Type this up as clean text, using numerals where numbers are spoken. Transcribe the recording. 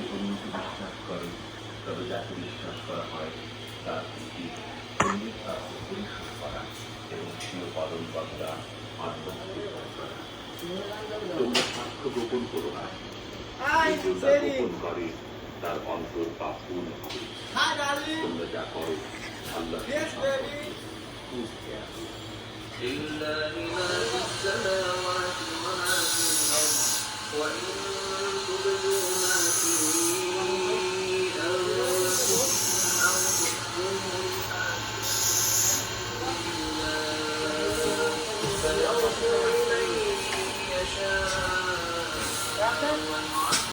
যদি অন্যকে বিশ্বাস করে তবে যাকে বিশ্বাস করা হয় তার উচিত অন্যের প্রাপ্য পরিশোধ করা এবং স্বীয় পালন কর্তা আত্মস্থির করা। তোমরা সাক্ষ্য গোপন করো না, কেউ তা গোপন করে তার অন্তর পাপপূর্ণ হবে। তোমরা যা করো আল্লাহ لله ما في السماوات وما في الأرض وإن تبدوا ما في أنفسكم أو تخفوه فيغفر لمن يشاء